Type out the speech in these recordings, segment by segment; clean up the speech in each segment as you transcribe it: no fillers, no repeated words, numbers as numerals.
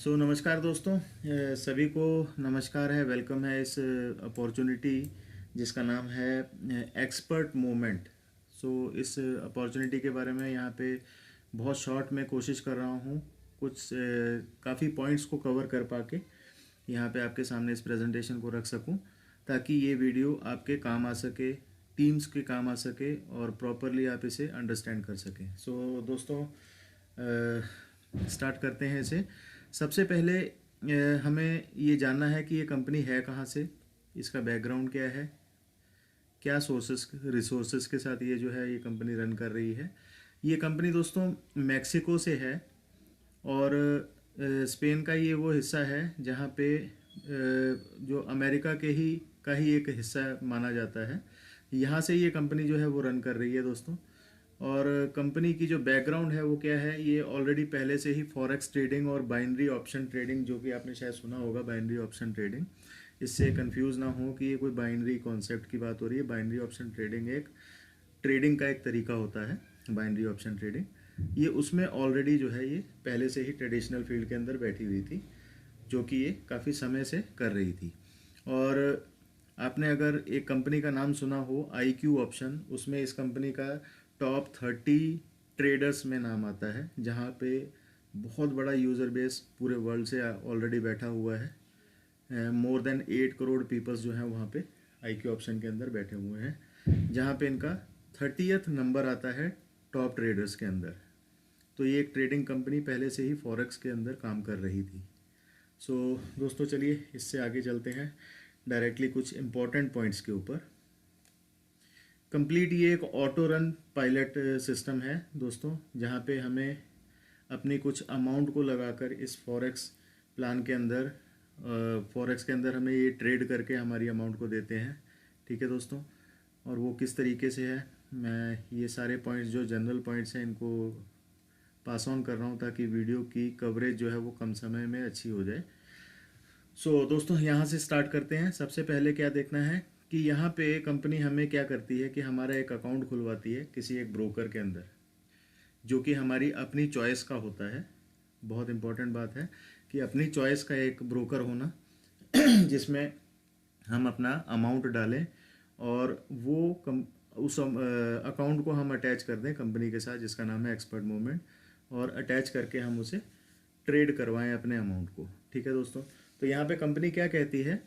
नमस्कार दोस्तों, सभी को नमस्कार है। वेलकम है इस अपॉर्चुनिटी जिसका नाम है एक्सपर्ट मोमेंट। इस अपॉर्चुनिटी के बारे में यहाँ पे बहुत शॉर्ट में कोशिश कर रहा हूँ कुछ काफ़ी पॉइंट्स को कवर कर पाके यहाँ पे आपके सामने इस प्रेजेंटेशन को रख सकूँ, ताकि ये वीडियो आपके काम आ सके, टीम्स के काम आ सके और प्रॉपरली आप इसे अंडरस्टैंड कर सकें। दोस्तों, स्टार्ट करते हैं इसे। सबसे पहले हमें ये जानना है कि ये कंपनी है कहाँ से, इसका बैकग्राउंड क्या है, क्या सोर्सेस रिसोर्सेज के साथ ये जो है ये कंपनी रन कर रही है। ये कंपनी दोस्तों मैक्सिको से है और स्पेन का ये वो हिस्सा है जहाँ पे जो अमेरिका के ही का ही एक हिस्सा माना जाता है। यहाँ से ये कंपनी जो है वो रन कर रही है दोस्तों। और कंपनी की जो बैकग्राउंड है वो क्या है, ये ऑलरेडी पहले से ही फॉरेक्स ट्रेडिंग और बाइनरी ऑप्शन ट्रेडिंग, जो कि आपने शायद सुना होगा बाइनरी ऑप्शन ट्रेडिंग, इससे कंफ्यूज ना हो कि ये कोई बाइनरी कॉन्सेप्ट की बात हो रही है। बाइनरी ऑप्शन ट्रेडिंग एक ट्रेडिंग का एक तरीका होता है, बाइनरी ऑप्शन ट्रेडिंग। ये उसमें ऑलरेडी जो है ये पहले से ही ट्रेडिशनल फील्ड के अंदर बैठी हुई थी, जो कि ये काफ़ी समय से कर रही थी। और आपने अगर एक कंपनी का नाम सुना हो IQ ऑप्शन, उसमें इस कंपनी का टॉप 30 ट्रेडर्स में नाम आता है, जहाँ पे बहुत बड़ा यूज़र बेस पूरे वर्ल्ड से ऑलरेडी बैठा हुआ है। मोर देन 8 करोड़ पीपल्स जो हैं वहाँ पे IQ ऑप्शन के अंदर बैठे हुए हैं, जहाँ पे इनका 30th नंबर आता है टॉप ट्रेडर्स के अंदर। तो ये एक ट्रेडिंग कंपनी पहले से ही फॉरेक्स के अंदर काम कर रही थी। दोस्तों चलिए इससे आगे चलते हैं डायरेक्टली कुछ इम्पॉर्टेंट पॉइंट्स के ऊपर। कंप्लीट ये एक ऑटो रन पायलट सिस्टम है दोस्तों, जहाँ पे हमें अपनी कुछ अमाउंट को लगाकर इस फॉरेक्स प्लान के अंदर फॉरेक्स के अंदर हमें ये ट्रेड करके हमारी अमाउंट को देते हैं। ठीक है दोस्तों, और वो किस तरीके से है, मैं ये सारे पॉइंट्स जो जनरल पॉइंट्स हैं इनको पास ऑन कर रहा हूँ ताकि वीडियो की कवरेज जो है वो कम समय में अच्छी हो जाए। दोस्तों यहाँ से स्टार्ट करते हैं। सबसे पहले क्या देखना है कि यहाँ पे कंपनी हमें क्या करती है कि हमारा एक अकाउंट खुलवाती है किसी एक ब्रोकर के अंदर, जो कि हमारी अपनी चॉइस का होता है। बहुत इंपॉर्टेंट बात है कि अपनी चॉइस का एक ब्रोकर होना जिसमें हम अपना अमाउंट डालें और वो उस अकाउंट को हम अटैच कर दें कंपनी के साथ, जिसका नाम है एक्सपर्ट मूवमेंट, और अटैच करके हम उसे ट्रेड करवाएं अपने अमाउंट को। ठीक है दोस्तों, तो यहाँ पे कंपनी क्या कहती है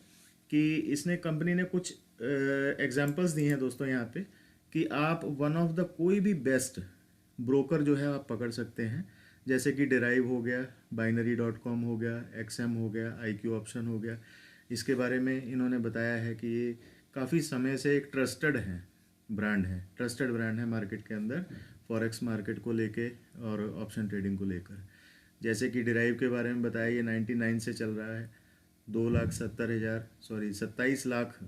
कि कंपनी ने कुछ एग्जांपल्स दी हैं दोस्तों यहाँ पे, कि आप वन ऑफ द कोई भी बेस्ट ब्रोकर जो है आप पकड़ सकते हैं, जैसे कि डेराइव हो गया, binary.com हो गया, XM हो गया, IQ ऑप्शन हो गया। इसके बारे में इन्होंने बताया है कि ये काफ़ी समय से एक ट्रस्टेड ब्रांड है मार्केट के अंदर, फॉरेक्स मार्केट को लेके और ऑप्शन ट्रेडिंग को लेकर। जैसे कि डेराइव के बारे में बताया, ये 99 से चल रहा है। 27 लाख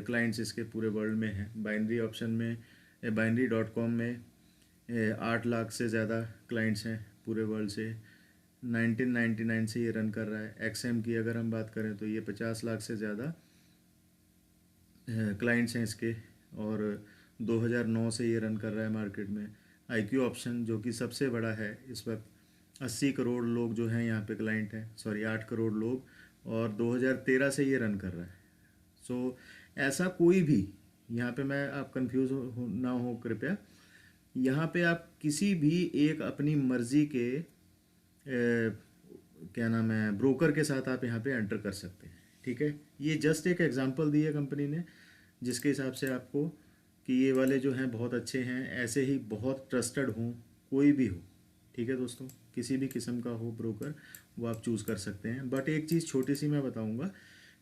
क्लाइंट्स इसके पूरे वर्ल्ड में हैं। बाइनरी ऑप्शन में binary.com में 8 लाख से ज़्यादा क्लाइंट्स हैं पूरे वर्ल्ड से। 1999 से ये रन कर रहा है। XM की अगर हम बात करें तो ये 50 लाख से ज़्यादा क्लाइंट्स हैं इसके, और 2009 से ये रन कर रहा है मार्केट में। IQ ऑप्शन जो कि सबसे बड़ा है इस वक्त, 80 करोड़ लोग जो हैं यहाँ पे क्लाइंट हैं, 8 करोड़ लोग, और 2013 से ये रन कर रहा है। ऐसा कोई भी, यहाँ पे मैं आप कंफ्यूज ना हो कृपया, यहाँ पे आप किसी भी एक अपनी मर्जी के क्या नाम है ब्रोकर के साथ आप यहाँ पे एंटर कर सकते हैं। ठीक है, ये जस्ट एक एग्जांपल दी है कंपनी ने, जिसके हिसाब से आपको कि ये वाले जो हैं बहुत अच्छे हैं, ऐसे ही बहुत ट्रस्टेड हों, कोई भी हो। ठीक है दोस्तों, किसी भी किस्म का हो ब्रोकर, वो आप चूज़ कर सकते हैं। बट एक चीज़ छोटी सी मैं बताऊंगा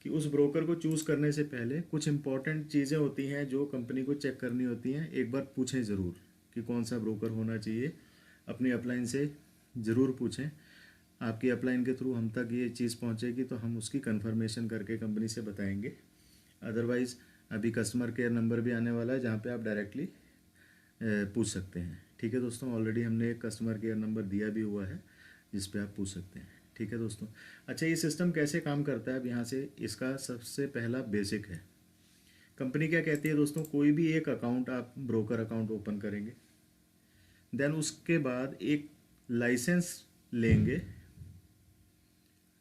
कि उस ब्रोकर को चूज़ करने से पहले कुछ इंपॉर्टेंट चीज़ें होती हैं जो कंपनी को चेक करनी होती हैं। एक बार पूछें ज़रूर कि कौन सा ब्रोकर होना चाहिए, अपनी अपलाइन से ज़रूर पूछें। आपकी अपलाइन के थ्रू हम तक ये चीज़ पहुंचेगी तो हम उसकी कंफर्मेशन करके कंपनी से बताएंगे। अदरवाइज़ अभी कस्टमर केयर नंबर भी आने वाला है, जहाँ पे आप डायरेक्टली पूछ सकते हैं। ठीक है दोस्तों, ऑलरेडी हमने एक कस्टमर केयर नंबर दिया भी हुआ है जिस पे आप पूछ सकते हैं। ठीक है दोस्तों, अच्छा ये सिस्टम कैसे काम करता है, अब यहाँ से इसका सबसे पहला बेसिक है। कंपनी क्या कहती है दोस्तों, कोई भी एक अकाउंट आप ब्रोकर अकाउंट ओपन करेंगे, देन उसके बाद एक लाइसेंस लेंगे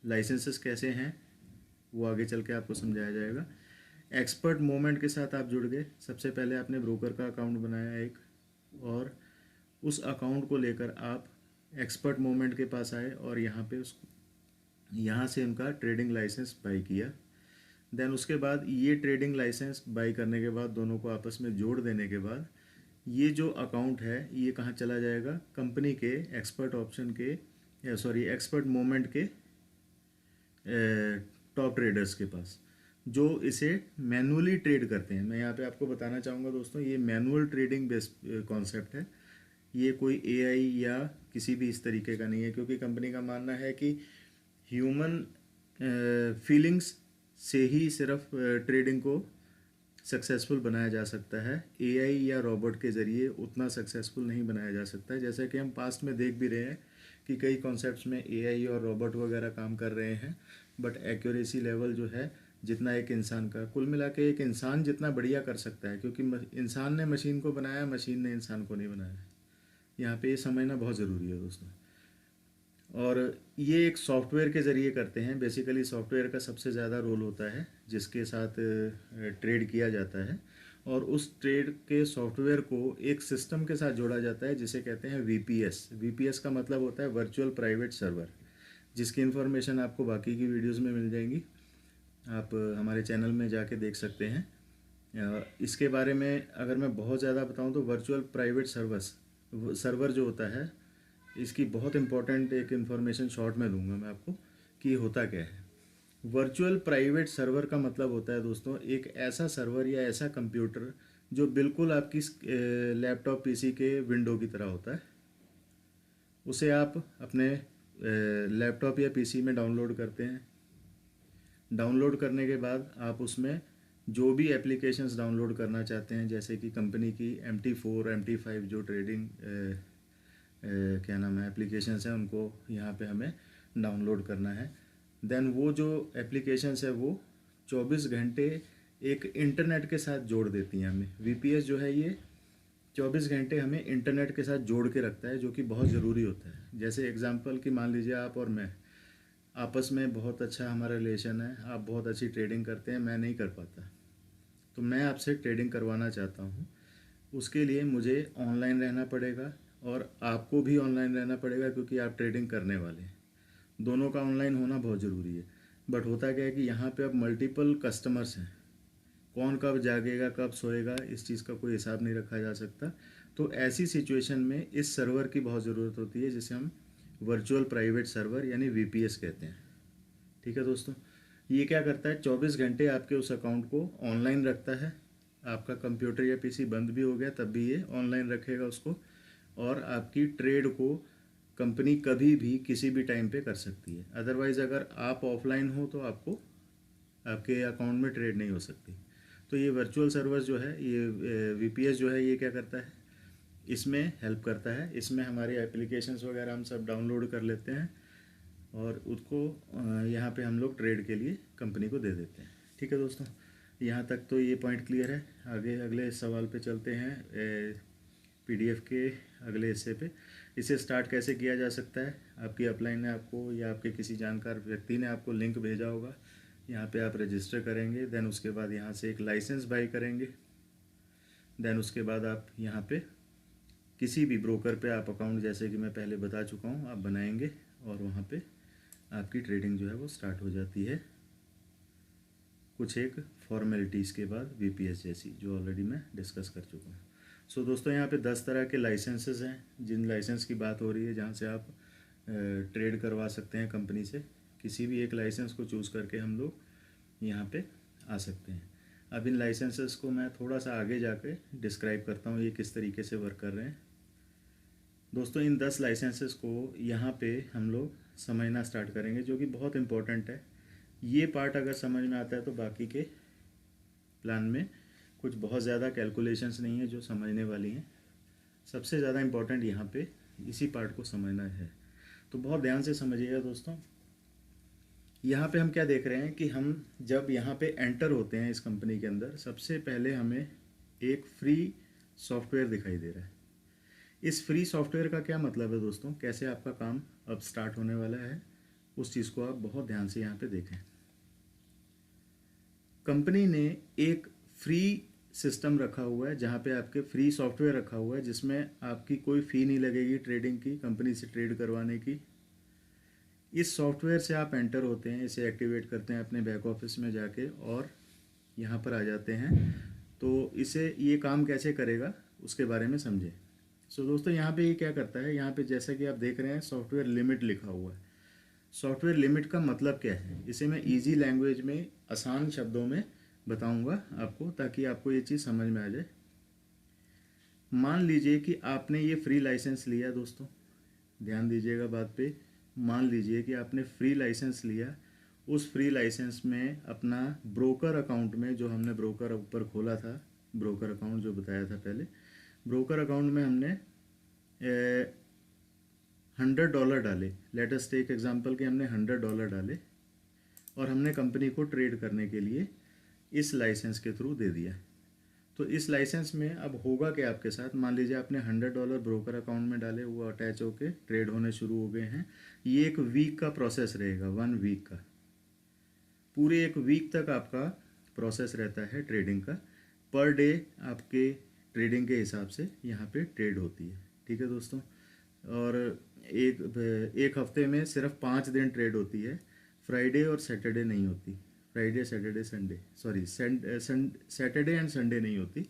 लाइसेंसेस कैसे हैं वो आगे चल के आपको समझाया जाएगा। एक्सपर्ट मोमेंट के साथ आप जुड़ गए। सबसे पहले आपने ब्रोकर का अकाउंट बनाया एक, और उस अकाउंट को लेकर आप एक्सपर्ट मोमेंट के पास आए और यहाँ पे यहाँ से उनका ट्रेडिंग लाइसेंस बाई किया। देन उसके बाद ये ट्रेडिंग लाइसेंस बाई करने के बाद दोनों को आपस में जोड़ देने के बाद ये जो अकाउंट है ये कहाँ चला जाएगा, कंपनी के एक्सपर्ट ऑप्शन के सॉरी एक्सपर्ट मोमेंट के टॉप ट्रेडर्स के पास, जो इसे मैनुअली ट्रेड करते हैं। मैं यहाँ पे आपको बताना चाहूँगा दोस्तों, ये मैनुअल ट्रेडिंग बेस्ड कॉन्सेप्ट है, ये कोई एआई या किसी भी इस तरीके का नहीं है, क्योंकि कंपनी का मानना है कि ह्यूमन फीलिंग्स से ही सिर्फ ट्रेडिंग को सक्सेसफुल बनाया जा सकता है। एआई या रोबोट के ज़रिए उतना सक्सेसफुल नहीं बनाया जा सकता है। जैसा कि हम पास्ट में देख भी रहे हैं कि कई कॉन्सेप्ट्स में एआई और रोबोट वगैरह काम कर रहे हैं, बट एक्यूरेसी लेवल जो है जितना एक इंसान का, कुल मिला के एक इंसान जितना बढ़िया कर सकता है, क्योंकि इंसान ने मशीन को बनाया, मशीन ने इंसान को नहीं बनाया। यहाँ पे ये समझना बहुत ज़रूरी है दोस्तों। और ये एक सॉफ्टवेयर के ज़रिए करते हैं। बेसिकली सॉफ्टवेयर का सबसे ज़्यादा रोल होता है जिसके साथ ट्रेड किया जाता है, और उस ट्रेड के सॉफ्टवेयर को एक सिस्टम के साथ जोड़ा जाता है जिसे कहते हैं वीपीएस। वीपीएस का मतलब होता है वर्चुअल प्राइवेट सर्वर, जिसकी इन्फॉर्मेशन आपको बाकी की वीडियोस में मिल जाएंगी, आप हमारे चैनल में जाके देख सकते हैं। इसके बारे में अगर मैं बहुत ज़्यादा बताऊं तो वर्चुअल प्राइवेट सर्वर जो होता है, इसकी बहुत इंपॉर्टेंट एक इन्फॉर्मेशन शॉर्ट में दूंगा मैं आपको कि ये होता क्या है। वर्चुअल प्राइवेट सर्वर का मतलब होता है दोस्तों एक ऐसा सर्वर या ऐसा कंप्यूटर जो बिल्कुल आपकी लैपटॉप पीसी के विंडो की तरह होता है। उसे आप अपने लैपटॉप या पीसी में डाउनलोड करते हैं। डाउनलोड करने के बाद आप उसमें जो भी एप्लीकेशंस डाउनलोड करना चाहते हैं, जैसे कि कंपनी की MT4 MT5 जो ट्रेडिंग क्या नाम है एप्लीकेशंस हैं, उनको यहाँ पे हमें डाउनलोड करना है। देन वो जो एप्लीकेशंस है वो 24 घंटे एक इंटरनेट के साथ जोड़ देती हैं हमें। वीपीएस जो है ये 24 घंटे हमें इंटरनेट के साथ जोड़ के रखता है, जो कि बहुत ज़रूरी होता है। जैसे एग्जांपल कि मान लीजिए आप और मैं आपस में बहुत अच्छा हमारा रिलेशन है, आप बहुत अच्छी ट्रेडिंग करते हैं, मैं नहीं कर पाता, तो मैं आपसे ट्रेडिंग करवाना चाहता हूँ। उसके लिए मुझे ऑनलाइन रहना पड़ेगा और आपको भी ऑनलाइन रहना पड़ेगा, क्योंकि आप ट्रेडिंग करने वाले हैं। दोनों का ऑनलाइन होना बहुत ज़रूरी है। बट होता क्या है कि यहाँ पे अब मल्टीपल कस्टमर्स हैं, कौन कब जागेगा कब सोएगा इस चीज़ का कोई हिसाब नहीं रखा जा सकता। तो ऐसी सिचुएशन में इस सर्वर की बहुत ज़रूरत होती है, जिसे हम वर्चुअल प्राइवेट सर्वर यानी वीपीएस कहते हैं। ठीक है दोस्तों, ये क्या करता है 24 घंटे आपके उस अकाउंट को ऑनलाइन रखता है। आपका कंप्यूटर या पीसी बंद भी हो गया तब भी ये ऑनलाइन रखेगा उसको, और आपकी ट्रेड को कंपनी कभी भी किसी भी टाइम पे कर सकती है। अदरवाइज़ अगर आप ऑफलाइन हो तो आपको आपके अकाउंट में ट्रेड नहीं हो सकती। तो ये वर्चुअल सर्वर जो है, ये वीपीएस जो है, ये क्या करता है, इसमें हेल्प करता है। इसमें हमारे एप्लीकेशंस वगैरह हम सब डाउनलोड कर लेते हैं और उसको यहाँ पे हम लोग ट्रेड के लिए कंपनी को दे देते हैं। ठीक है दोस्तों, यहाँ तक तो ये पॉइंट क्लियर है। आगे अगले सवाल पे चलते हैं, पीडीएफ के अगले हिस्से पे। इसे स्टार्ट कैसे किया जा सकता है, आपकी अपलाइन ने आपको या आपके किसी जानकार व्यक्ति ने आपको लिंक भेजा होगा, यहाँ पे आप रजिस्टर करेंगे। देन उसके बाद यहाँ से एक लाइसेंस बाई करेंगे। देन उसके बाद आप यहाँ पे किसी भी ब्रोकर पे आप अकाउंट, जैसे कि मैं पहले बता चुका हूँ, आप बनाएंगे और वहाँ पे आपकी ट्रेडिंग जो है वो स्टार्ट हो जाती है, कुछ एक फॉर्मेलिटीज़ के बाद, वीपीएस जैसी जो ऑलरेडी मैं डिस्कस कर चुका हूँ। सो दोस्तों, यहाँ पे 10 तरह के लाइसेंसेस हैं। जिन लाइसेंस की बात हो रही है, जहाँ से आप ट्रेड करवा सकते हैं कंपनी से, किसी भी एक लाइसेंस को चूज़ करके हम लोग यहाँ पे आ सकते हैं। अब इन लाइसेंसेस को मैं थोड़ा सा आगे जाके डिस्क्राइब करता हूँ ये किस तरीके से वर्क कर रहे हैं। दोस्तों, इन 10 लाइसेंसेस को यहाँ पे हम लोग समझना स्टार्ट करेंगे, जो कि बहुत इम्पोर्टेंट है। ये पार्ट अगर समझ में आता है तो बाकी के प्लान में कुछ बहुत ज़्यादा कैलकुलेशंस नहीं है जो समझने वाली हैं। सबसे ज़्यादा इम्पोर्टेंट यहाँ पे इसी पार्ट को समझना है, तो बहुत ध्यान से समझिएगा दोस्तों। यहाँ पे हम क्या देख रहे हैं कि हम जब यहाँ पे एंटर होते हैं इस कंपनी के अंदर, सबसे पहले हमें एक फ्री सॉफ्टवेयर दिखाई दे रहा है। इस फ्री सॉफ्टवेयर का क्या मतलब है दोस्तों, कैसे आपका काम अब स्टार्ट होने वाला है, उस चीज़ को आप बहुत ध्यान से यहाँ पे देखें। कंपनी ने एक फ्री सिस्टम रखा हुआ है, जहाँ पे आपके फ्री सॉफ्टवेयर रखा हुआ है, जिसमें आपकी कोई फ़ी नहीं लगेगी ट्रेडिंग की, कंपनी से ट्रेड करवाने की। इस सॉफ्टवेयर से आप एंटर होते हैं, इसे एक्टिवेट करते हैं अपने बैक ऑफिस में जाके और यहाँ पर आ जाते हैं। तो इसे ये काम कैसे करेगा उसके बारे में समझें। सो दोस्तों, यहाँ पे ये क्या करता है, यहाँ पे जैसा कि आप देख रहे हैं सॉफ्टवेयर लिमिट लिखा हुआ है। सॉफ्टवेयर लिमिट का मतलब क्या है, इसे मैं इजी लैंग्वेज में आसान शब्दों में बताऊंगा आपको, ताकि आपको ये चीज़ समझ में आ जाए। मान लीजिए कि आपने ये फ्री लाइसेंस लिया दोस्तों, ध्यान दीजिएगा बात पे। मान लीजिए कि आपने फ्री लाइसेंस लिया, उस फ्री लाइसेंस में अपना ब्रोकर अकाउंट में, जो हमने ब्रोकर ऊपर खोला था, ब्रोकर अकाउंट जो बताया था पहले, ब्रोकर अकाउंट में हमने $100 डाले। लेट अस टेक एग्जांपल कि हमने $100 डाले और हमने कंपनी को ट्रेड करने के लिए इस लाइसेंस के थ्रू दे दिया। तो इस लाइसेंस में अब होगा कि आपके साथ, मान लीजिए आपने $100 ब्रोकर अकाउंट में डाले, वो अटैच होके ट्रेड होने शुरू हो गए हैं। ये एक वीक का प्रोसेस रहेगा, 1 वीक का, पूरे 1 वीक तक आपका प्रोसेस रहता है ट्रेडिंग का। पर डे आपके ट्रेडिंग के हिसाब से यहाँ पे ट्रेड होती है, ठीक है दोस्तों। और एक हफ्ते में सिर्फ 5 दिन ट्रेड होती है, फ्राइडे और सैटरडे नहीं होती। Friday, Saturday, Sunday, sorry Saturday and Sunday नहीं होती,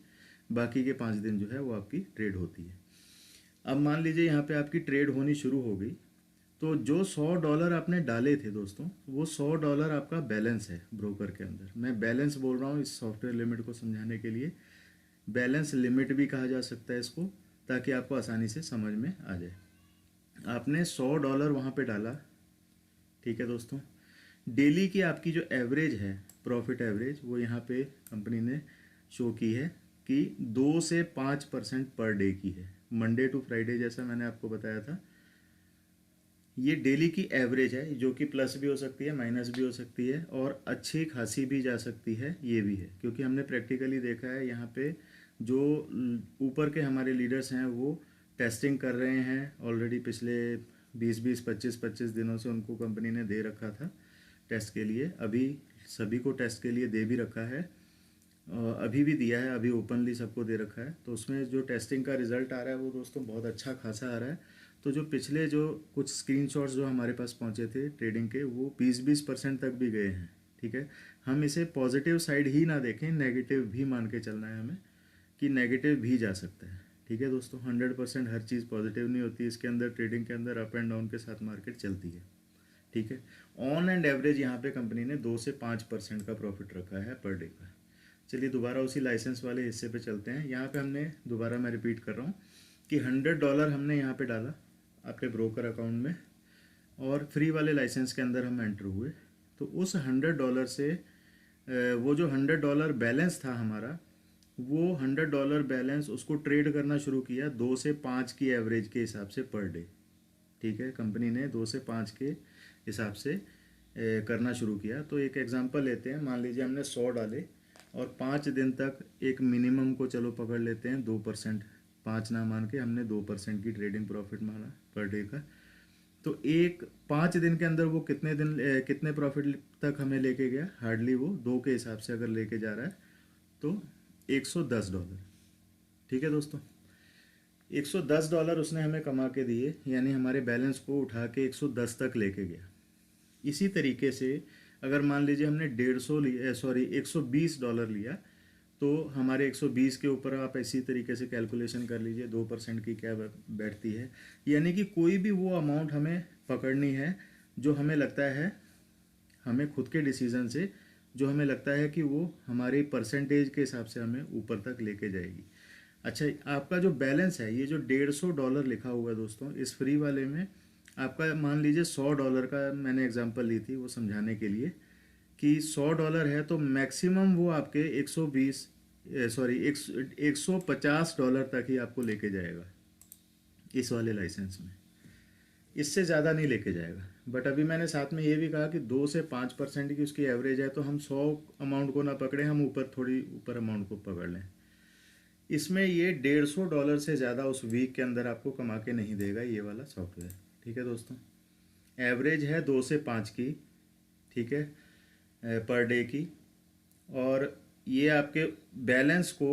बाकी के 5 दिन जो है वो आपकी ट्रेड होती है। अब मान लीजिए यहाँ पे आपकी ट्रेड होनी शुरू हो गई, तो जो $100 आपने डाले थे दोस्तों, वो $100 आपका बैलेंस है ब्रोकर के अंदर। मैं बैलेंस बोल रहा हूँ इस सॉफ्टवेयर लिमिट को समझाने के लिए। बैलेंस लिमिट भी कहा जा सकता है इसको, ताकि आपको आसानी से समझ में आ जाए। आपने $100 वहाँ पे डाला, ठीक है दोस्तों। डेली की आपकी जो एवरेज है, प्रॉफिट एवरेज, वो यहाँ पे कंपनी ने शो की है कि 2 से 5% पर डे की है, मंडे टू फ्राइडे, जैसा मैंने आपको बताया था। ये डेली की एवरेज है, जो कि प्लस भी हो सकती है, माइनस भी हो सकती है, और अच्छी खासी भी जा सकती है, ये भी है, क्योंकि हमने प्रैक्टिकली देखा है यहाँ पे जो ऊपर के हमारे लीडर्स हैं वो टेस्टिंग कर रहे हैं ऑलरेडी। पिछले 20-20, 25-25 दिनों से उनको कंपनी ने दे रखा था टेस्ट के लिए, अभी सभी को टेस्ट के लिए दे भी रखा है, अभी भी दिया है, अभी ओपनली सबको दे रखा है। तो उसमें जो टेस्टिंग का रिज़ल्ट आ रहा है वो दोस्तों बहुत अच्छा खासा आ रहा है। तो जो पिछले जो कुछ स्क्रीनशॉट्स जो हमारे पास पहुंचे थे ट्रेडिंग के, वो 20% तक भी गए हैं, ठीक है। हम इसे पॉजिटिव साइड ही ना देखें, नेगेटिव भी मान के चलना है हमें, कि नेगेटिव भी जा सकता है, ठीक है दोस्तों। 100% हर चीज़ पॉजिटिव नहीं होती, इसके अंदर ट्रेडिंग के अंदर अप एंड डाउन के साथ मार्केट चलती है, ठीक है। ऑन एंड एवरेज यहाँ पे कंपनी ने 2 से 5% का प्रॉफिट रखा है पर डे का। चलिए दोबारा उसी लाइसेंस वाले हिस्से पे चलते हैं। यहाँ पे हमने, दोबारा मैं रिपीट कर रहा हूँ कि $100 हमने यहाँ पे डाला अपने ब्रोकर अकाउंट में, और फ्री वाले लाइसेंस के अंदर हम एंटर हुए। तो उस $100 से वो जो $100 बैलेंस था हमारा, वो $100 बैलेंस उसको ट्रेड करना शुरू किया 2 से 5 की एवरेज के हिसाब से पर डे, ठीक है। कंपनी ने 2 से 5 के हिसाब से करना शुरू किया। तो एक एग्जांपल लेते हैं, मान लीजिए हमने 100 डाले और 5 दिन तक एक मिनिमम को चलो पकड़ लेते हैं 2%, 5 ना मान के हमने 2% की ट्रेडिंग प्रॉफिट माना पर डे का। तो 5 दिन के अंदर वो कितने प्रॉफिट तक हमें लेके गया, हार्डली वो 2 के हिसाब से अगर लेके जा रहा है तो $110, ठीक है दोस्तों। $110 उसने हमें कमा के दिए, यानी हमारे बैलेंस को उठा के 110 तक लेके गया। इसी तरीके से अगर मान लीजिए हमने $120 लिया, तो हमारे 120 के ऊपर आप इसी तरीके से कैलकुलेशन कर लीजिए 2% की क्या बैठती है। यानी कि कोई भी वो अमाउंट हमें पकड़नी है जो हमें लगता है, हमें खुद के डिसीजन से जो हमें लगता है कि वो हमारे परसेंटेज के हिसाब से हमें ऊपर तक लेके जाएगी। अच्छा, आपका जो बैलेंस है, ये जो $150 लिखा हुआ है दोस्तों, इस फ्री वाले में आपका मान लीजिए $100 का मैंने एग्जांपल ली थी वो समझाने के लिए कि $100 है, तो मैक्सिमम वो आपके 150 तक ही आपको लेके जाएगा इस वाले लाइसेंस में, इससे ज़्यादा नहीं लेके जाएगा। बट अभी मैंने साथ में ये भी कहा कि 2 से 5% की उसकी एवरेज है, तो हम 100 अमाउंट को ना पकड़े, हम थोड़ी ऊपर अमाउंट को पकड़ लें। इसमें ये $150 से ज़्यादा उस वीक के अंदर आपको कमा के नहीं देगा ये वाला सॉफ्टवेयर, ठीक है दोस्तों। एवरेज है 2 से 5 की, ठीक है, पर डे की। और ये आपके बैलेंस को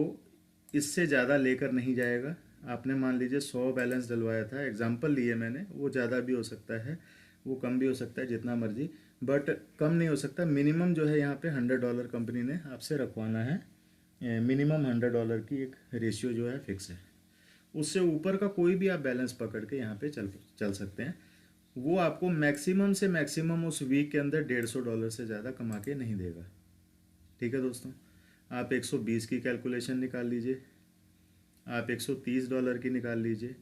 इससे ज़्यादा लेकर नहीं जाएगा। आपने मान लीजिए 100 बैलेंस डलवाया था, एग्जांपल लिए मैंने, वो ज़्यादा भी हो सकता है, वो कम भी हो सकता है, जितना मर्जी, बट कम नहीं हो सकता। मिनिमम जो है यहाँ पे $100 कंपनी ने आपसे रखवाना है, मिनिमम $100 की एक रेशियो जो है फिक्स है। उससे ऊपर का कोई भी आप बैलेंस पकड़ के यहाँ पे चल चल सकते हैं। वो आपको मैक्सिमम से मैक्सिमम उस वीक के अंदर $150 से ज़्यादा कमा के नहीं देगा। ठीक है दोस्तों, आप 120 की कैलकुलेशन निकाल लीजिए, आप $130 की निकाल लीजिए।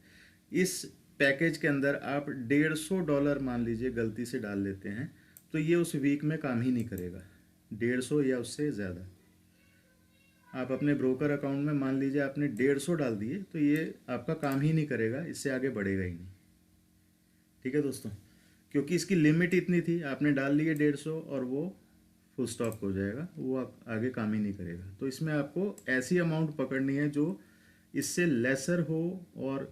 इस पैकेज के अंदर आप $150 मान लीजिए गलती से डाल लेते हैं, तो ये उस वीक में काम ही नहीं करेगा। 150 या उससे ज़्यादा आप अपने ब्रोकर अकाउंट में मान लीजिए आपने 150 डाल दिए, तो ये आपका काम ही नहीं करेगा, इससे आगे बढ़ेगा ही नहीं। ठीक है दोस्तों, क्योंकि इसकी लिमिट इतनी थी, आपने डाल लिए 150 और वो फुल स्टॉप हो जाएगा, वो आगे काम ही नहीं करेगा। तो इसमें आपको ऐसी अमाउंट पकड़नी है जो इससे लेसर हो और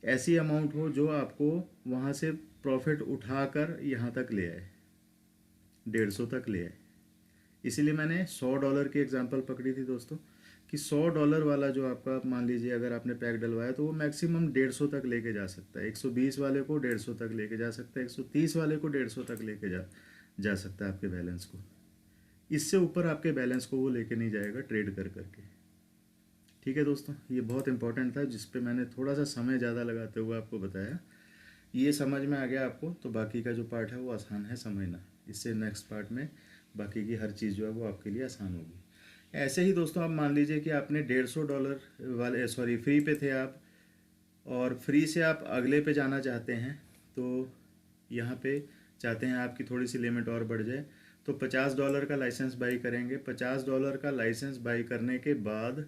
ऐसी अमाउंट हो जो आपको वहाँ से प्रॉफिट उठाकर यहाँ तक ले आए, 150 तक ले आए। इसीलिए मैंने $100 की एग्जांपल पकड़ी थी दोस्तों, कि $100 वाला जो आपका मान लीजिए अगर आपने पैक डलवाया तो वो मैक्सिमम 150 तक लेके जा सकता है। 120 वाले को 150 तक लेके जा सकता है, 130 वाले को 150 तक लेके जा सकता है आपके बैलेंस को। इससे ऊपर आपके बैलेंस को वो लेके नहीं जाएगा ट्रेड कर करके। ठीक है दोस्तों, ये बहुत इंपॉर्टेंट था, जिस पे मैंने थोड़ा सा समय ज़्यादा लगाते हुए आपको बताया। ये समझ में आ गया आपको, तो बाकी का जो पार्ट है वो आसान है समझना। इससे नेक्स्ट पार्ट में बाकी की हर चीज़ जो है वो आपके लिए आसान होगी। ऐसे ही दोस्तों, आप मान लीजिए कि आपने $150 वाले फ्री पे थे आप, और फ्री से आप अगले पे जाना चाहते हैं, तो यहाँ पे चाहते हैं आपकी थोड़ी सी लिमिट और बढ़ जाए, तो $50 का लाइसेंस बाई करेंगे। $50 का लाइसेंस बाई करने के बाद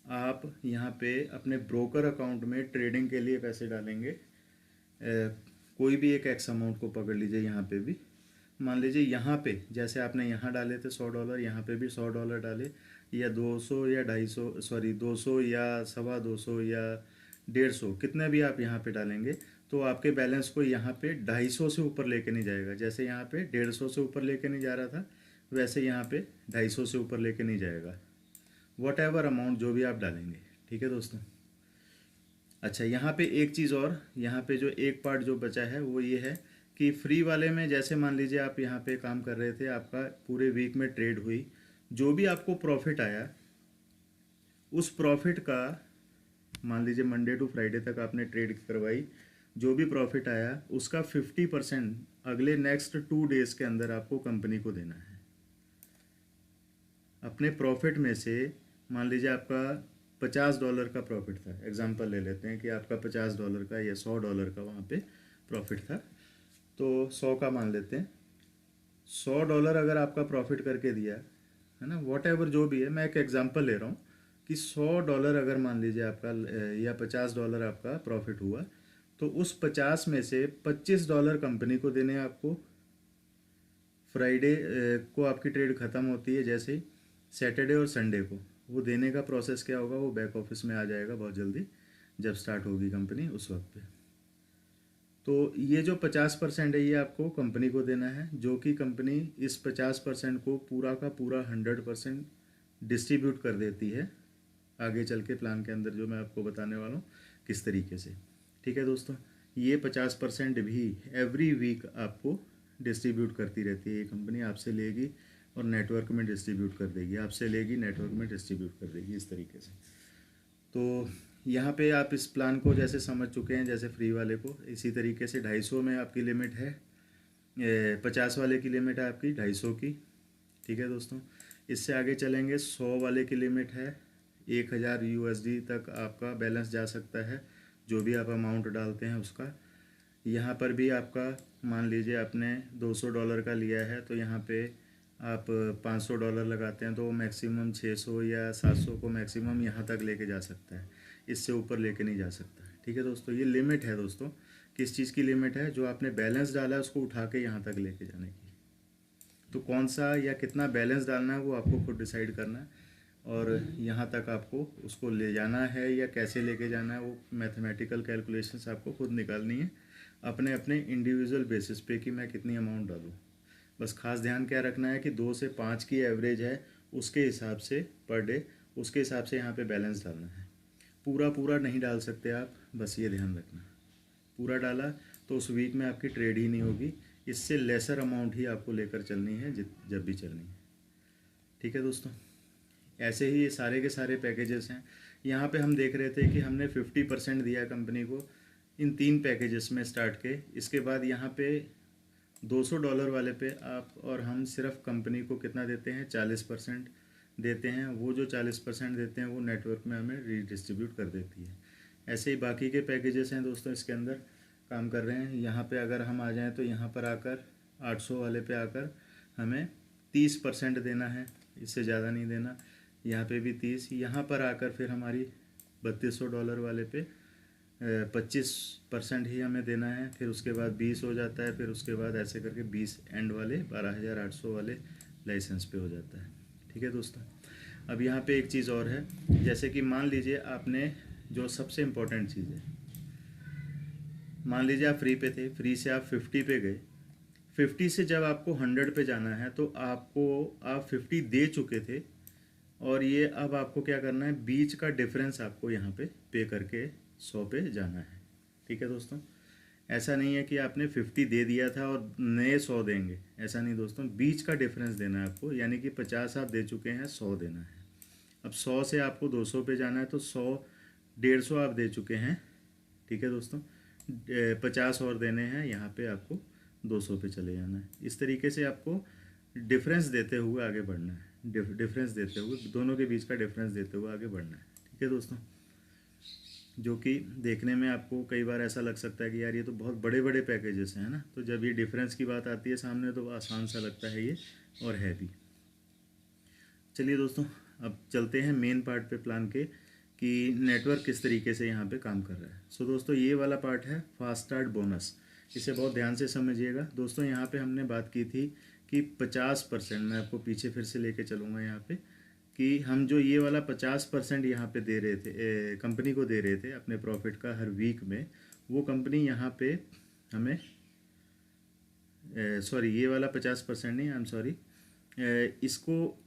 आप यहाँ पे अपने ब्रोकर अकाउंट में ट्रेडिंग के लिए पैसे डालेंगे। कोई भी एक एक्स अमाउंट को पकड़ लीजिए। यहाँ पे भी मान लीजिए, यहाँ पे जैसे आपने यहाँ डाले थे $100, यहाँ पे भी $100 डाले, या 200 या 250, 200 या 250 या 150, कितने भी आप यहाँ पे डालेंगे, तो आपके बैलेंस को यहाँ पे 250 से ऊपर लेके नहीं जाएगा। जैसे यहाँ पे 150 से ऊपर लेके नहीं जा रहा था, वैसे यहाँ पे 250 से ऊपर लेके नहीं जाएगा, वट एवर अमाउंट जो भी आप डालेंगे। ठीक है दोस्तों। अच्छा, यहाँ पे एक चीज़ और, यहाँ पे जो एक पार्ट जो बचा है वो ये है कि फ्री वाले में जैसे मान लीजिए आप यहाँ पे काम कर रहे थे, आपका पूरे वीक में ट्रेड हुई, जो भी आपको प्रॉफिट आया, उस प्रॉफिट का मान लीजिए मंडे टू फ्राइडे तक आपने ट्रेड करवाई, जो भी प्रॉफिट आया उसका 50% अगले नेक्स्ट 2 डेज़ के अंदर आपको कंपनी को देना है। अपने प्रॉफिट में से मान लीजिए आपका $50 का प्रॉफिट था, एग्जांपल ले लेते हैं कि आपका $50 का या $100 का वहाँ पे प्रॉफिट था, तो 100 का मान लेते हैं। $100 अगर आपका प्रॉफिट करके दिया है ना, वॉट एवर जो भी है, मैं एक एग्जांपल ले रहा हूँ कि $100 अगर मान लीजिए आपका या $50 आपका प्रॉफिट हुआ, तो उस 50 में से $25 कंपनी को देने हैं आपको। फ्राइडे को आपकी ट्रेड ख़त्म होती है, जैसे ही सैटरडे और संडे को वो देने का प्रोसेस क्या होगा, वो बैक ऑफिस में आ जाएगा बहुत जल्दी, जब स्टार्ट होगी कंपनी उस वक्त पे। तो ये जो 50% है ये आपको कंपनी को देना है, जो कि कंपनी इस 50% को पूरा का पूरा 100% डिस्ट्रीब्यूट कर देती है आगे चल के प्लान के अंदर, जो मैं आपको बताने वाला हूँ किस तरीके से। ठीक है दोस्तों, ये 50% भी एवरी वीक आपको डिस्ट्रीब्यूट करती रहती है। ये कंपनी आपसे लेगी और नेटवर्क में डिस्ट्रीब्यूट कर देगी, आपसे लेगी नेटवर्क में डिस्ट्रीब्यूट कर देगी, इस तरीके से। तो यहाँ पे आप इस प्लान को जैसे समझ चुके हैं, जैसे फ्री वाले को, इसी तरीके से 250 में आपकी लिमिट है, 50 वाले की लिमिट है आपकी 250 की। ठीक है दोस्तों, इससे आगे चलेंगे, 100 वाले की लिमिट है, 1000 USD तक आपका बैलेंस जा सकता है, जो भी आप अमाउंट डालते हैं उसका। यहाँ पर भी आपका मान लीजिए आपने $200 का लिया है, तो यहाँ पे आप $500 लगाते हैं, तो वो मैक्सिमम 600 या 700 को मैक्सिमम यहाँ तक लेके जा सकता है, इससे ऊपर लेके नहीं जा सकता। ठीक है दोस्तों, ये लिमिट है दोस्तों। किस चीज़ की लिमिट है? जो आपने बैलेंस डाला है उसको उठा के यहाँ तक लेके जाने की। तो कौन सा या कितना बैलेंस डालना है वो आपको खुद डिसाइड करना है, और यहाँ तक आपको उसको ले जाना है या कैसे लेके जाना है, वो मैथमेटिकल कैलकुलेशंस आपको खुद निकालनी है। अपने अपने इंडिविजुअल बेसिस पे कि मैं कितनी अमाउंट डालूँ। बस खास ध्यान क्या रखना है कि 2 से 5 की एवरेज है, उसके हिसाब से पर डे उसके हिसाब से यहाँ पे बैलेंस डालना है। पूरा पूरा नहीं डाल सकते आप, बस ये ध्यान रखना। पूरा डाला तो उस वीक में आपकी ट्रेड ही नहीं होगी। इससे लेसर अमाउंट ही आपको लेकर चलनी है जब भी चलनी है। ठीक है दोस्तों, ऐसे ही ये सारे के सारे पैकेजेस हैं। यहाँ पे हम देख रहे थे कि हमने 50% दिया कंपनी को इन 3 पैकेजेस में स्टार्ट के। इसके बाद यहाँ पे $200 वाले पे आप और हम सिर्फ कंपनी को कितना देते हैं, 40% देते हैं। वो जो 40% देते हैं वो नेटवर्क में हमें रीडिस्ट्रीब्यूट कर देती है। ऐसे ही बाकी के पैकेजेस हैं दोस्तों, इसके अंदर काम कर रहे हैं। यहाँ पे अगर हम आ जाएं तो यहाँ पर आकर 800 वाले पे आकर हमें 30% देना है, इससे ज़्यादा नहीं देना। यहाँ पे भी 30, यहाँ पर आकर फिर हमारी $3200 वाले पे 25% ही हमें देना है। फिर उसके बाद 20 हो जाता है, फिर उसके बाद ऐसे करके 20 एंड वाले 12800 वाले लाइसेंस पे हो जाता है। ठीक है दोस्तों, अब यहाँ पे एक चीज़ और है, जैसे कि मान लीजिए आपने जो सबसे इम्पोर्टेंट चीज़ है, मान लीजिए आप फ्री पे थे, फ्री से आप 50 पे गए। 50 से जब आपको 100 पे जाना है तो आप 50 दे चुके थे, और ये अब आपको क्या करना है, बीच का डिफरेंस आपको यहाँ पे करके 100 पे जाना है। ठीक है दोस्तों, ऐसा नहीं है कि आपने 50 दे दिया था और नए 100 देंगे, ऐसा नहीं दोस्तों। बीच का डिफरेंस देना है आपको, यानी कि 50 आप दे चुके हैं, 100 देना है। अब 100 से आपको 200 पे जाना है तो 100 150 आप दे चुके हैं। ठीक है दोस्तों, 50 और देने हैं, यहाँ पे आपको 200 पे चले जाना है। इस तरीके से आपको डिफरेंस देते हुए आगे बढ़ना है, डिफरेंस देते हुए, दोनों के बीच का डिफरेंस देते हुए आगे बढ़ना है। ठीक है दोस्तों, जो कि देखने में आपको कई बार ऐसा लग सकता है कि यार ये तो बहुत बड़े बड़े पैकेजेस हैं, ना। तो जब ये डिफरेंस की बात आती है सामने तो आसान सा लगता है ये, और है भी। चलिए दोस्तों, अब चलते हैं मेन पार्ट पे प्लान के, कि नेटवर्क किस तरीके से यहाँ पे काम कर रहा है। सो दोस्तों, ये वाला पार्ट है फास्ट स्टार्ट बोनस। इसे बहुत ध्यान से समझिएगा दोस्तों। यहाँ पे हमने बात की थी कि 50%, मैं आपको पीछे फिर से लेके चलूँगा यहाँ पे, कि हम जो ये वाला 50% यहाँ पे दे रहे थे, कंपनी को दे रहे थे अपने प्रॉफिट का हर वीक में, वो कंपनी यहाँ पे हमें सॉरी, ये वाला 50% नहीं, आई एम सॉरी, इसको,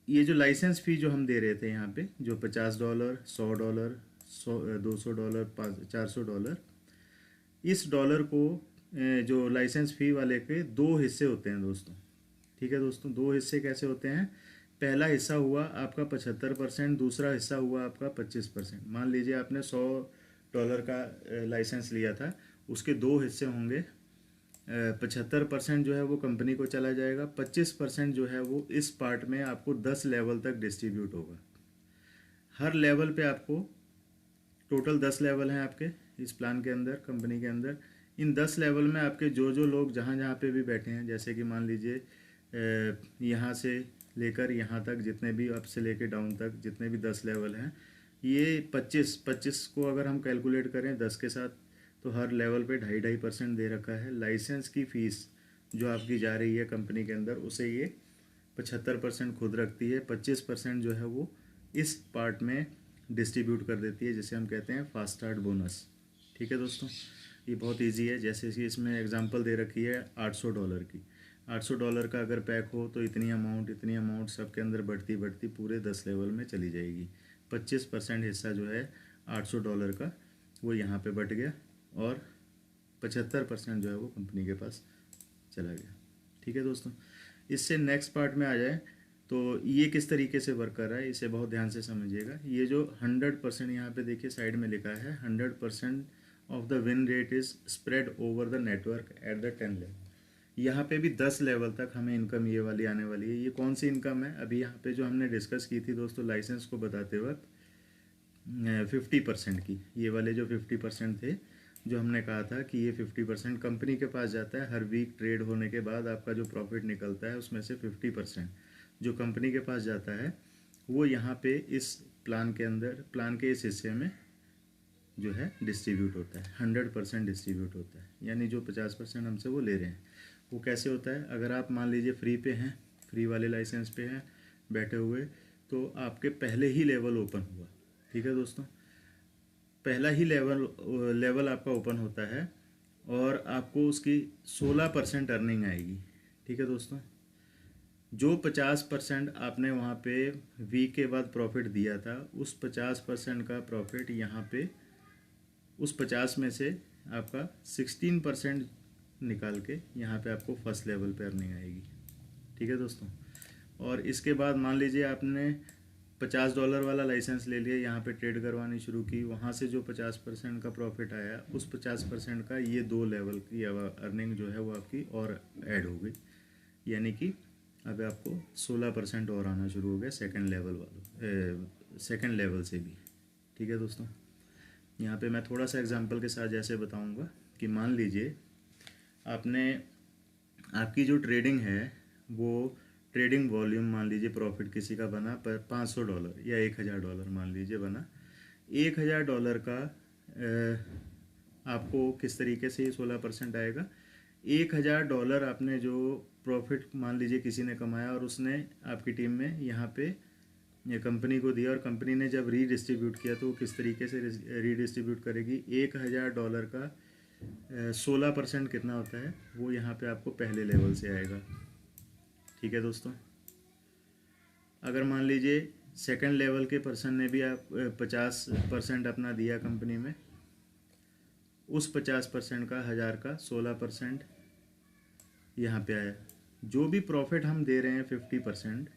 ये जो लाइसेंस फ़ी जो हम दे रहे थे यहाँ पे, जो $50, $100, $200, $400, इस डॉलर को जो लाइसेंस फ़ी वाले के 2 हिस्से होते हैं दोस्तों। ठीक है दोस्तों, 2 हिस्से कैसे होते हैं, पहला हिस्सा हुआ आपका 75%, दूसरा हिस्सा हुआ आपका 25%। मान लीजिए आपने $100 का लाइसेंस लिया था, उसके 2 हिस्से होंगे। 75% जो है वो कंपनी को चला जाएगा, 25% जो है वो इस पार्ट में आपको 10 लेवल तक डिस्ट्रीब्यूट होगा। हर लेवल पे आपको, टोटल 10 लेवल हैं आपके इस प्लान के अंदर, कंपनी के अंदर। इन 10 लेवल में आपके जो लोग जहाँ जहाँ पे भी बैठे हैं, जैसे कि मान लीजिए यहाँ से लेकर यहाँ तक, जितने भी अप से लेकर डाउन तक जितने भी 10 लेवल हैं, ये 25 को अगर हम कैलकुलेट करें 10 के साथ, तो हर लेवल पे 2.5% दे रखा है। लाइसेंस की फ़ीस जो आपकी जा रही है कंपनी के अंदर, उसे ये 75% खुद रखती है, 25% जो है वो इस पार्ट में डिस्ट्रीब्यूट कर देती है, जिसे हम कहते हैं फास्ट स्टार्ट बोनस। ठीक है दोस्तों, ये बहुत इजी है। जैसे कि इसमें एग्जांपल दे रखी है $800 की, $800 का अगर पैक हो तो इतनी अमाउंट सबके अंदर बढ़ती बढ़ती पूरे 10 लेवल में चली जाएगी। 25% हिस्सा जो है $800 का, वो यहाँ पे बट गया, और 75% जो है वो कंपनी के पास चला गया। ठीक है दोस्तों, इससे नेक्स्ट पार्ट में आ जाए तो ये किस तरीके से वर्क कर रहा है, इसे बहुत ध्यान से समझिएगा। ये जो 100% यहाँ पे देखिए साइड में लिखा है, 100% of the win rate is spread over the network at the 10 level. यहाँ पे भी 10 लेवल तक हमें इनकम ये वाली आने वाली है। ये कौन सी इनकम है, अभी यहाँ पे जो हमने डिस्कस की थी दोस्तों लाइसेंस को बताते वक्त, 50% की, ये वाले जो 50% थे, जो हमने कहा था कि ये 50% कंपनी के पास जाता है। हर वीक ट्रेड होने के बाद आपका जो प्रॉफिट निकलता है उसमें से 50% जो कंपनी के पास जाता है, वो यहाँ पे इस प्लान के अंदर, प्लान के इस हिस्से में जो है डिस्ट्रीब्यूट होता है। 100% डिस्ट्रीब्यूट होता है, यानी जो 50% हमसे वो ले रहे हैं। वो कैसे होता है, अगर आप मान लीजिए फ्री पे हैं, फ्री वाले लाइसेंस पे हैं बैठे हुए, तो आपके पहले ही लेवल ओपन हुआ। ठीक है दोस्तों, पहला ही लेवल आपका ओपन होता है, और आपको उसकी 16% अर्निंग आएगी। ठीक है दोस्तों, जो 50% आपने वहाँ पे वीक के बाद प्रॉफिट दिया था, उस 50% का प्रॉफिट यहाँ पे उस 50 में से आपका 16% निकाल के यहाँ पे आपको फर्स्ट लेवल पे अर्निंग आएगी। ठीक है दोस्तों, और इसके बाद मान लीजिए आपने $50 वाला लाइसेंस ले लिया, यहाँ पे ट्रेड करवानी शुरू की, वहाँ से जो 50% का प्रॉफिट आया, उस 50% का ये 2 लेवल की अर्निंग जो है वो आपकी और ऐड हो गई, यानी कि अब आपको 16% और आना शुरू हो गया सेकंड लेवल से भी। ठीक है दोस्तों, यहाँ पे मैं थोड़ा सा एग्जांपल के साथ जैसे बताऊँगा कि मान लीजिए आपकी जो ट्रेडिंग है वो ट्रेडिंग वॉल्यूम मान लीजिए प्रॉफिट किसी का बना पर $500 या $1000 मान लीजिए बना। $1000 का आपको किस तरीके से ये 16% आएगा। $1000 आपने जो प्रॉफिट मान लीजिए किसी ने कमाया और उसने आपकी टीम में यहाँ पे ये कंपनी को दिया, और कंपनी ने जब रीडिस्ट्रीब्यूट किया तो वो किस तरीके से रीडिस्ट्रीब्यूट करेगी। $1000 का 16% कितना होता है वो यहाँ पे आपको पहले लेवल से आएगा। ठीक है दोस्तों, अगर मान लीजिए सेकंड लेवल के पर्सन ने भी आप 50% अपना दिया कंपनी में, उस 50% का 1000 का 16% यहाँ पे आया। जो भी प्रॉफिट हम दे रहे हैं 50%,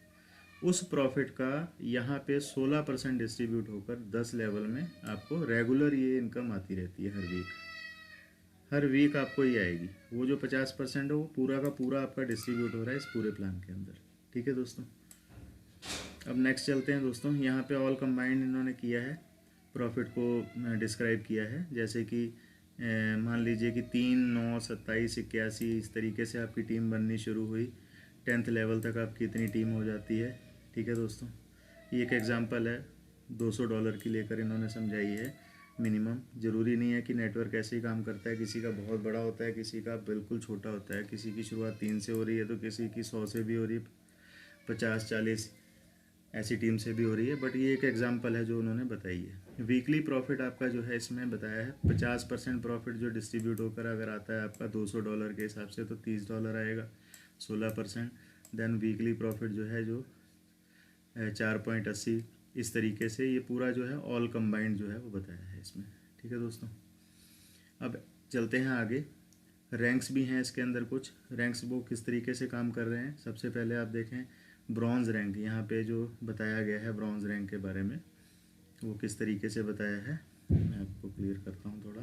उस प्रॉफिट का यहाँ पे 16% डिस्ट्रीब्यूट होकर 10 लेवल में आपको रेगुलर ये इनकम आती रहती है हर वीक आपको ये आएगी। वो जो 50% है वो पूरा का पूरा आपका डिस्ट्रीब्यूट हो रहा है इस पूरे प्लान के अंदर। ठीक है दोस्तों, अब नेक्स्ट चलते हैं दोस्तों। यहाँ पे ऑल कंबाइंड इन्होंने किया है, प्रॉफिट को डिस्क्राइब किया है, जैसे कि मान लीजिए कि 3, 9, 27, 81 इस तरीके से आपकी टीम बननी शुरू हुई। 10th लेवल तक आपकी इतनी टीम हो जाती है। ठीक है दोस्तों, ये एक एग्जांपल है $200 की लेकर इन्होंने समझाई है। मिनिमम ज़रूरी नहीं है कि नेटवर्क ऐसे ही काम करता है, किसी का बहुत बड़ा होता है, किसी का बिल्कुल छोटा होता है। किसी की शुरुआत 3 से हो रही है तो किसी की 100 से भी हो रही है, 50, 40 ऐसी टीम से भी हो रही है, बट ये एक एग्जांपल है जो उन्होंने बताई है। वीकली प्रॉफिट आपका जो है इसमें बताया है 50% प्रॉफिट जो डिस्ट्रीब्यूट होकर अगर आता है आपका $200 के हिसाब से तो $30 आएगा, 16%। देन वीकली प्रॉफिट जो है जो 4.80 इस तरीके से ये पूरा जो है ऑल कंबाइंड जो है वो बताया है इसमें। ठीक है दोस्तों, अब चलते हैं आगे। रैंक्स भी हैं इसके अंदर, कुछ रैंक्स वो किस तरीके से काम कर रहे हैं। सबसे पहले आप देखें ब्रॉन्ज़ रैंक, यहाँ पे जो बताया गया है ब्रॉन्ज़ रैंक के बारे में वो किस तरीके से बताया है, मैं आपको क्लियर करता हूँ थोड़ा।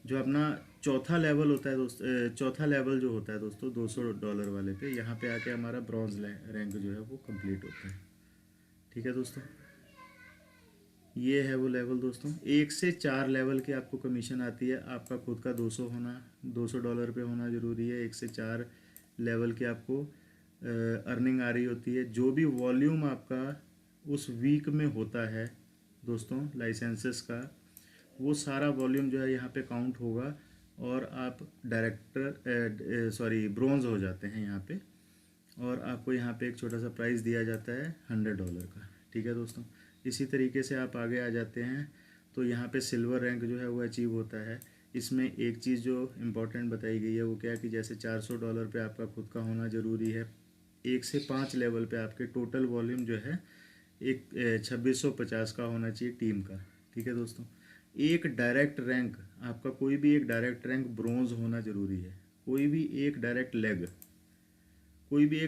जो अपना चौथा लेवल होता है चौथा लेवल जो होता है दोस्तों $200 वाले पे, यहाँ पे आके हमारा ब्रॉन्ज रैंक जो है वो कंप्लीट होता है। ठीक है दोस्तों, ये है वो लेवल दोस्तों। 1 से 4 लेवल की आपको कमीशन आती है। आपका खुद का $200 पे होना ज़रूरी है। 1 से 4 लेवल की आपको अर्निंग आ रही होती है। जो भी वॉल्यूम आपका उस वीक में होता है दोस्तों लाइसेंसेस का, वो सारा वॉल्यूम जो है यहाँ पे काउंट होगा और आप ब्रोंज हो जाते हैं यहाँ पे, और आपको यहाँ पे एक छोटा सा प्राइज़ दिया जाता है $100 का। ठीक है दोस्तों, इसी तरीके से आप आगे आ जाते हैं तो यहाँ पे सिल्वर रैंक जो है वो अचीव होता है। इसमें एक चीज़ जो इम्पोर्टेंट बताई गई है वो क्या है कि जैसे $400 पे आपका खुद का होना ज़रूरी है, 1 से 5 लेवल पे आपके टोटल वॉल्यूम जो है एक 2650 का होना चाहिए टीम का। ठीक है दोस्तों, एक डायरेक्ट रैंक आपका, कोई भी एक डायरेक्ट रैंक ब्रोंज होना ज़रूरी है। कोई भी एक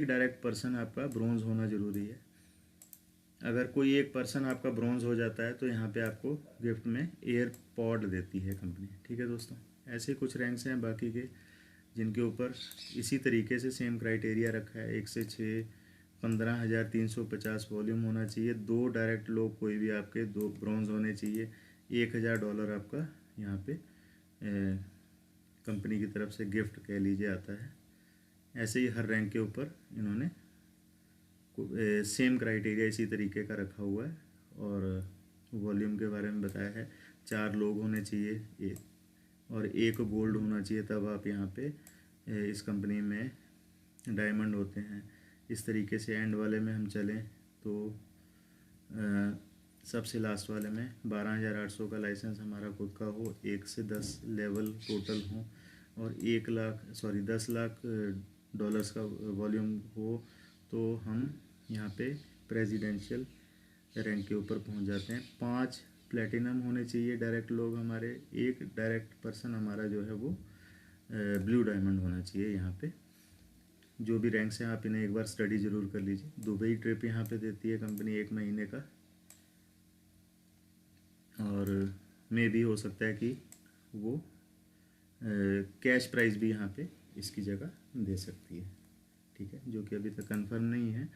डायरेक्ट पर्सन आपका ब्रोंज होना ज़रूरी है। अगर कोई एक पर्सन आपका ब्रोंज हो जाता है तो यहाँ पे आपको गिफ्ट में एयरपॉड देती है कंपनी। ठीक है दोस्तों, ऐसे कुछ रैंक्स हैं बाकी के जिनके ऊपर इसी तरीके से सेम क्राइटेरिया रखा है। 1 से 6 15,350 वॉल्यूम होना चाहिए। 2 डायरेक्ट लोग कोई भी आपके 2 ब्रोंज होने चाहिए। $1000 आपका यहाँ पे कंपनी की तरफ से गिफ्ट कह लीजिए आता है। ऐसे ही हर रैंक के ऊपर इन्होंने सेम क्राइटेरिया इसी तरीके का रखा हुआ है। और वॉल्यूम के बारे में बताया है 4 लोग होने चाहिए और 1 गोल्ड होना चाहिए, तब आप यहाँ पे इस कंपनी में डायमंड होते हैं। इस तरीके से एंड वाले में हम चलें तो सबसे लास्ट वाले में 12,800 का लाइसेंस हमारा खुद का हो, 1 से 10 लेवल टोटल हो और 10 लाख डॉलर्स का वॉल्यूम हो, तो हम यहाँ पे प्रेसिडेंशियल रैंक के ऊपर पहुँच जाते हैं। 5 प्लेटिनम होने चाहिए डायरेक्ट लोग हमारे, 1 डायरेक्ट पर्सन हमारा जो है वो ब्लू डायमंड होना चाहिए। यहाँ पे जो भी रैंक्स हैं आप इन्हें एक बार स्टडी ज़रूर कर लीजिए। दुबई ट्रिप यहाँ पे देती है कंपनी 1 महीने का, और मे भी हो सकता है कि वो कैश प्राइस भी यहाँ पे इसकी जगह दे सकती है, ठीक है, जो कि अभी तक कंफर्म नहीं है।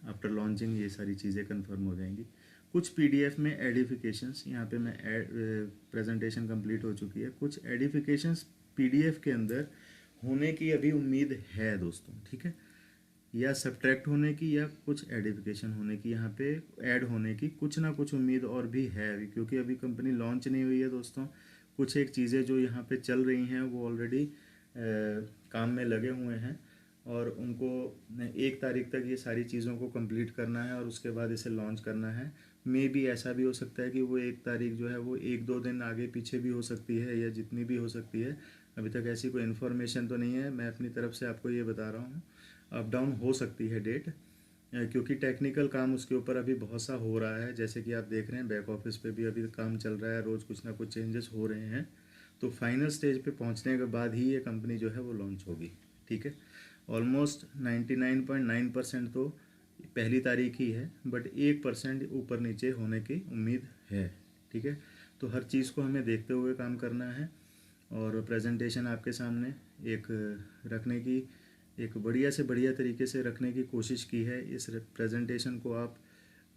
आफ्टर लॉन्चिंग ये सारी चीज़ें कंफर्म हो जाएंगी। कुछ पीडीएफ में एडिफिकेशंस, यहाँ पे मैं प्रेजेंटेशन कंप्लीट हो चुकी है, कुछ एडिफिकेशंस पीडीएफ के अंदर होने की अभी उम्मीद है दोस्तों, ठीक है, या सब्ट्रैक्ट होने की या कुछ एडिफिकेशन होने की, यहाँ पे ऐड होने की कुछ ना कुछ उम्मीद और भी है अभी, क्योंकि अभी कंपनी लॉन्च नहीं हुई है दोस्तों। कुछ एक चीज़ें जो यहाँ पे चल रही हैं वो ऑलरेडी काम में लगे हुए हैं और उनको 1 तारीख तक ये सारी चीज़ों को कंप्लीट करना है और उसके बाद इसे लॉन्च करना है। मे भी ऐसा भी हो सकता है कि वो 1 तारीख जो है वो 1-2 दिन आगे पीछे भी हो सकती है या जितनी भी हो सकती है। अभी तक ऐसी कोई इन्फॉर्मेशन तो नहीं है, मैं अपनी तरफ से आपको ये बता रहा हूँ। अप डाउन हो सकती है डेट, क्योंकि टेक्निकल काम उसके ऊपर अभी बहुत सा हो रहा है। जैसे कि आप देख रहे हैं बैक ऑफिस पे भी अभी काम चल रहा है, रोज़ कुछ ना कुछ चेंजेस हो रहे हैं। तो फाइनल स्टेज पे पहुंचने के बाद ही ये कंपनी जो है वो लॉन्च होगी, ठीक है। ऑलमोस्ट 99.9% तो पहली तारीख ही है, बट 1% ऊपर नीचे होने की उम्मीद है, ठीक है। तो हर चीज़ को हमें देखते हुए काम करना है और प्रेजेंटेशन आपके सामने एक रखने की, एक बढ़िया से बढ़िया तरीके से रखने की कोशिश की है। इस प्रेजेंटेशन को आप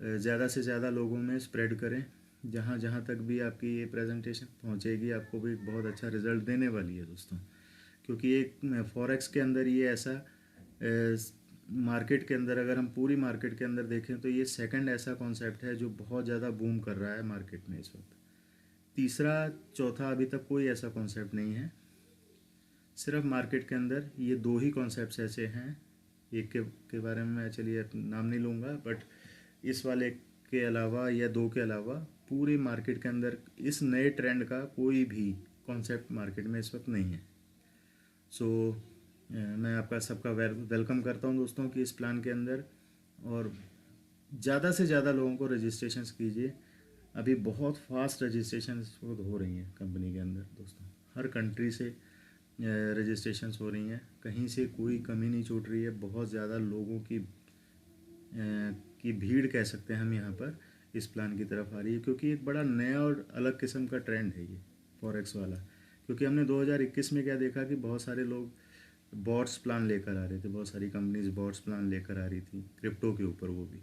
ज़्यादा से ज़्यादा लोगों में स्प्रेड करें। जहाँ जहाँ तक भी आपकी ये प्रेजेंटेशन पहुँचेगी आपको भी बहुत अच्छा रिजल्ट देने वाली है दोस्तों, क्योंकि एक फॉरेक्स के अंदर ये ऐसा मार्केट के अंदर, अगर हम पूरी मार्केट के अंदर देखें तो ये सेकंड ऐसा कॉन्सेप्ट है जो बहुत ज़्यादा बूम कर रहा है मार्केट में इस वक्त। तीसरा चौथा अभी तक कोई ऐसा कॉन्सेप्ट नहीं है। सिर्फ मार्केट के अंदर ये 2 ही कॉन्सेप्ट्स ऐसे हैं। एक के बारे में मैं चलिए नाम नहीं लूँगा, बट इस वाले के अलावा या 2 के अलावा पूरे मार्केट के अंदर इस नए ट्रेंड का कोई भी कॉन्सेप्ट मार्केट में इस वक्त नहीं है। सो मैं आपका सबका वेलकम करता हूं दोस्तों कि इस प्लान के अंदर, और ज़्यादा से ज़्यादा लोगों को रजिस्ट्रेशंस कीजिए। अभी बहुत फास्ट रजिस्ट्रेशन हो रही हैं कंपनी के अंदर दोस्तों, हर कंट्री से रजिस्ट्रेशंस हो रही हैं, कहीं से कोई कमी नहीं छूट रही है। बहुत ज़्यादा लोगों की भीड़ कह सकते हैं हम यहाँ पर इस प्लान की तरफ आ रही है, क्योंकि एक बड़ा नया और अलग किस्म का ट्रेंड है ये फॉरेक्स वाला। क्योंकि हमने 2021 में क्या देखा कि बहुत सारे लोग बॉट्स प्लान लेकर आ रहे थे, बहुत सारी कंपनीज बॉट्स प्लान लेकर आ रही थी क्रिप्टो के ऊपर, वो भी।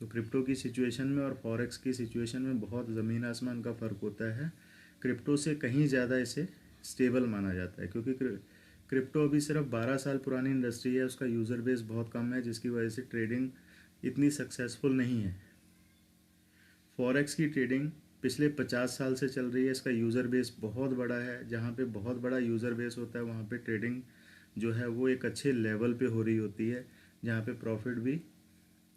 तो क्रिप्टो की सिचुएशन में और फॉरेक्स की सिचुएशन में बहुत ज़मीन आसमान का फ़र्क होता है। क्रिप्टो से कहीं ज़्यादा इसे स्टेबल माना जाता है, क्योंकि क्रिप्टो अभी सिर्फ 12 साल पुरानी इंडस्ट्री है, उसका यूज़र बेस बहुत कम है, जिसकी वजह से ट्रेडिंग इतनी सक्सेसफुल नहीं है। फॉरेक्स की ट्रेडिंग पिछले 50 साल से चल रही है, इसका यूज़र बेस बहुत बड़ा है। जहाँ पे बहुत बड़ा यूज़र बेस होता है वहाँ पे ट्रेडिंग जो है वो एक अच्छे लेवल पे हो रही होती है, जहाँ पे प्रॉफिट भी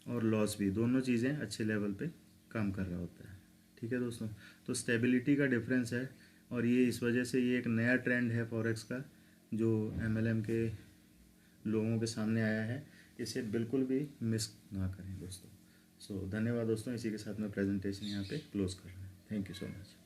और लॉस भी दोनों चीज़ें अच्छे लेवल पे काम कर रहा होता है, ठीक है दोस्तों। तो स्टेबिलिटी का डिफरेंस है, और ये इस वजह से ये एक नया ट्रेंड है फॉरेक्स का जो MLM के लोगों के सामने आया है। इसे बिल्कुल भी मिस ना करें दोस्तों। सो धन्यवाद दोस्तों, इसी के साथ मैं प्रेजेंटेशन यहाँ पे क्लोज कर रहा हूँ। Thank you so much.